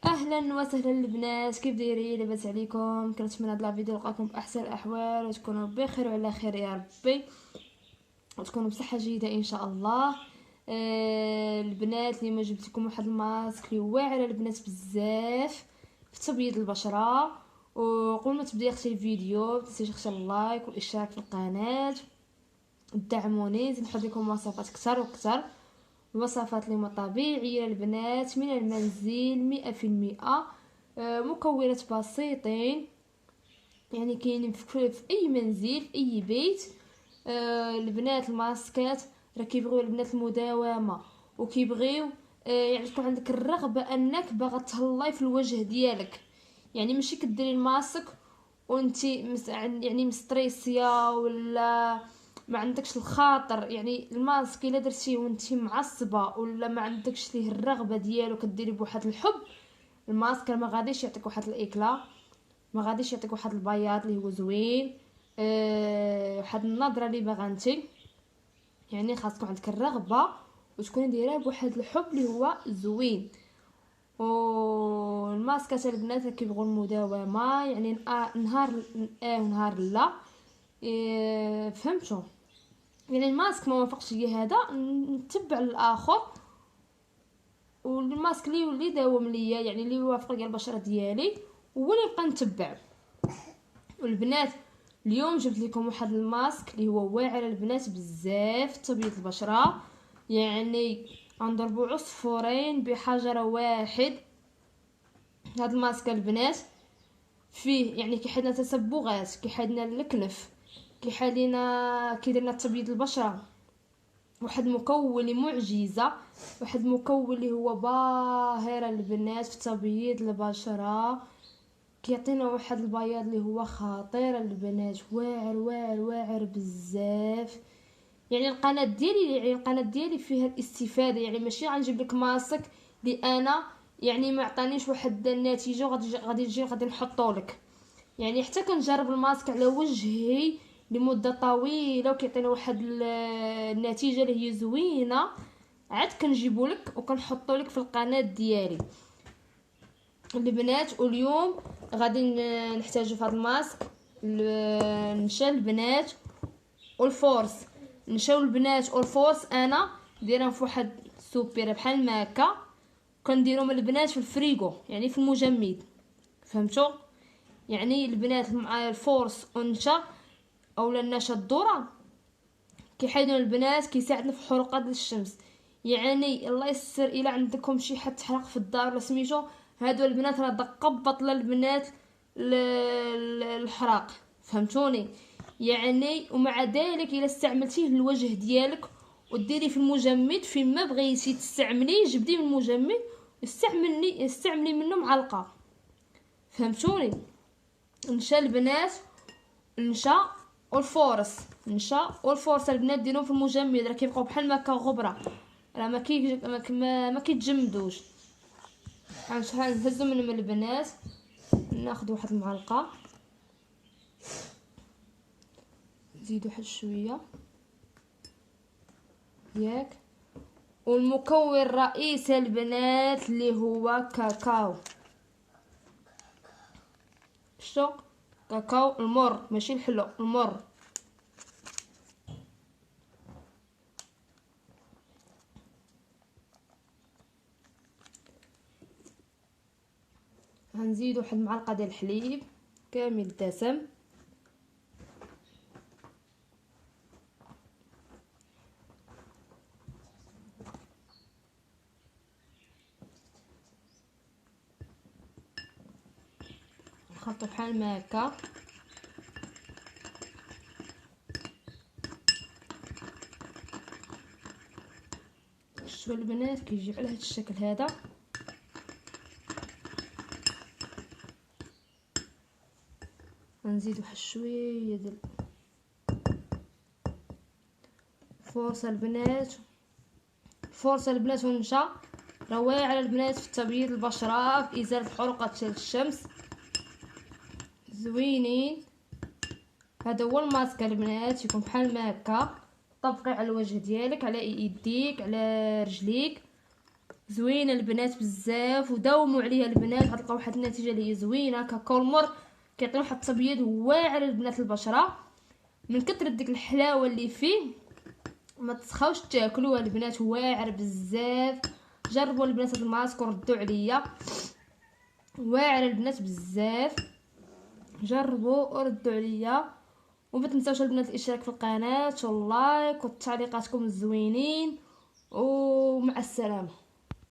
اهلا وسهلا البنات، كيف دايرين؟ لاباس عليكم؟ كنتمنى هاد الفيديو نلقاكم باحسن الاحوال وتكونوا بخير وعلى خير يا ربي، وتكونوا بصحه جيده ان شاء الله. البنات اليوم جبت لكم واحد الماسك اللي واعر البنات بزاف في تبييض البشره. وقبل ما تبداي اختي الفيديو متنسيش اختي اللايك والاشتراك في القناه، دعموني نزيد نحط لكم وصفات كتر وكتر. الوصفات اللي طبيعية البنات من المنزل 100%. مكونات بسيطين، يعني كاينين في اي منزل في اي بيت. البنات الماسكات راه كيبغيو البنات المداومه، وكيبغيو يعني تكون عندك الرغبه انك باغا تهلاي في الوجه ديالك. يعني ماشي كديري الماسك وانتي يعني مستريسيه ولا ما عندكش الخاطر. يعني الماسك الا درتيه وانتي معصبه ولا ما عندكش ليه الرغبه ديالو كديري بواحد الحب، الماسك ما غاديش يعطيك واحد الاكلا، ما غاديش يعطيك واحد البياض اللي هو زوين. واحد النظره اللي باغا نتي. يعني خاص تكون عندك الرغبه وتكوني دايره بواحد الحب اللي هو زوين. والماسكات البنات كيبغوا المداومه، يعني نهار ونهار لا. فهمتوا؟ يعني الماسك ما وافقش ليا هذا نتبع الاخر، والماسك اللي يولي داوم ليا يعني اللي يوافق ليا البشره ديالي هو اللي نبقى نتبع. والبنات اليوم جبت لكم واحد الماسك اللي هو واعر البنات بزاف تبيض البشره، يعني غنضربوا عصفورين بحجر واحد. هاد الماسك البنات فيه يعني كيحيد لنا تسبغات، كيحيد لنا الكنف، كيحيد لنا كيدير لنا تبييض البشره. واحد مكون اللي معجزه، واحد مكون اللي هو باهر البنات في تبييض البشره، كيعطينا واحد البياض اللي هو خطير البنات، واعر واعر واعر بزاف. يعني القناه ديالي فيها الاستفاده، يعني ماشي غنجيب لك ماسك اللي انا يعني ما عطانيش واحد النتيجه غادي نحطو لك. يعني حتى كنجرب الماسك على وجهي لمده طويله وكيعطينا واحد النتيجه اللي هي زوينه، عاد كنجيبو لك وكنحطو لك في القناه ديالي البنات. واليوم غادي نحتاجو في هذا الماسك النشا البنات والفورس. نشاو البنات والفورس انا دايرهم في واحد السوبيره بحال ما هكا، كنديرهم البنات في الفريغو يعني في المجمد. فهمتوا؟ يعني البنات مع الفورس والنشا اولا النشا الذره كيحيدوا البنات كيساعدنا في حروقات الشمس. يعني الله يسر الا عندكم شي حد تحرق في الدار ولا سميتو، هادو البنات راه دقه بطله البنات الحراق. فهمتوني؟ يعني ومع ذلك الا استعملتيه للوجه ديالك وديري في المجمد فين ما بغيتي تستعمليه، جبديه من المجمد استعملي منه معلقه. فهمتوني؟ نشا البنات النشا والفورس، النشا والفورس البنات ديروهم في المجمد راه كيبقاو بحال ما غبره، راه ما كيتجمدوش. نهزو منهم البنات، ناخذ واحد المعلقه، نزيدو واحد شويه ياك. والمكون الرئيسي البنات اللي هو كاكاو. شتو؟ كاكاو المر ماشي الحلو، المر. غنزيدو واحد المعلقه ديال الحليب كامل دسم، نخلطو بحال ما هكا. شتو البنات كيجي على هاد الشكل هذا. غنزيد واحد شويه ديال فرصه البنات، فرصه البنات والنشا راه واعر البنات في تبييض البشره، في ازاله حروقات الشمس، زوينين. هذا هو الماسك البنات، يكون بحال ما هكا، طبقي على الوجه ديالك، على يديك، على رجليك، زوينه البنات بزاف، وداوموا عليها البنات غتلقاو واحد النتيجه اللي هي زوينه. ككولمر كيعطي واحد التبييض واعر البنات البشره من كثر ديك الحلاوه اللي فيه. ما تسخاوش تاكلوها البنات، واعر بزاف. جربوا البنات هاد الماسك وردوا عليا، واعر البنات بزاف. جربوا وردوا عليا. وما تنساوش البنات الاشتراك في القناه واللايك والتعليقاتكم الزوينين، ومع السلامه.